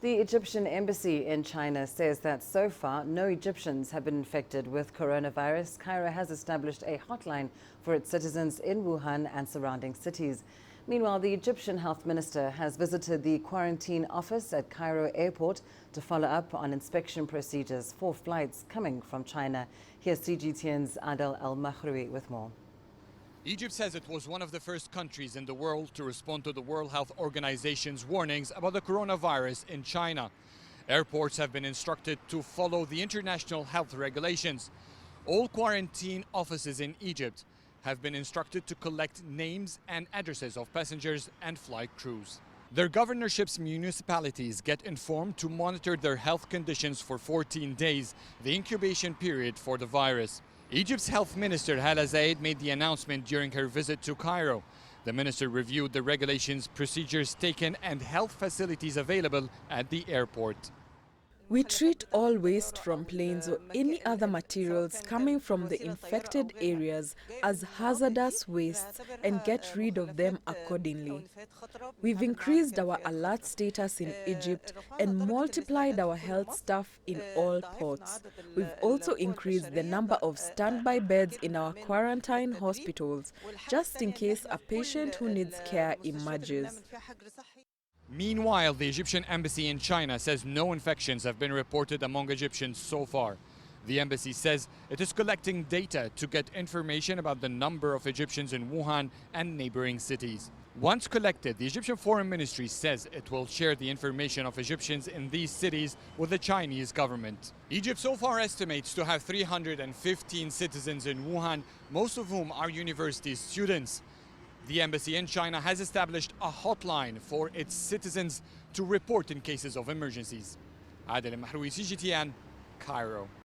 The Egyptian embassy in China says that so far no Egyptians have been infected with coronavirus. Cairo has established a hotline for its citizens in Wuhan and surrounding cities. Meanwhile, the Egyptian health minister has visited the quarantine office at Cairo Airport to follow up on inspection procedures for flights coming from China. Here's CGTN's Adel Mahrouky with more. Egypt says it was one of the first countries in the world to respond to the World Health Organization's warnings about the coronavirus in China. Airports have been instructed to follow the international health regulations. All quarantine offices in Egypt have been instructed to collect names and addresses of passengers and flight crews. Their governorships' municipalities get informed to monitor their health conditions for 14 days, the incubation period for the virus. Egypt's health minister Hala Zaid made the announcement during her visit to Cairo. The minister reviewed the regulations, procedures taken and health facilities available at the airport. We treat all waste from planes or any other materials coming from the infected areas as hazardous wastes and get rid of them accordingly. We've increased our alert status in Egypt and multiplied our health staff in all ports. We've also increased the number of standby beds in our quarantine hospitals, just in case a patient who needs care emerges. Meanwhile, the Egyptian embassy in China says no infections have been reported among Egyptians so far. The embassy says it is collecting data to get information about the number of Egyptians in Wuhan and neighboring cities. Once collected, the Egyptian Foreign Ministry says it will share the information of Egyptians in these cities with the Chinese government. Egypt so far estimates to have 315 citizens in Wuhan, most of whom are university students. The embassy in China has established a hotline for its citizens to report in cases of emergencies. Adel, Mahrouky, CGTN, Cairo.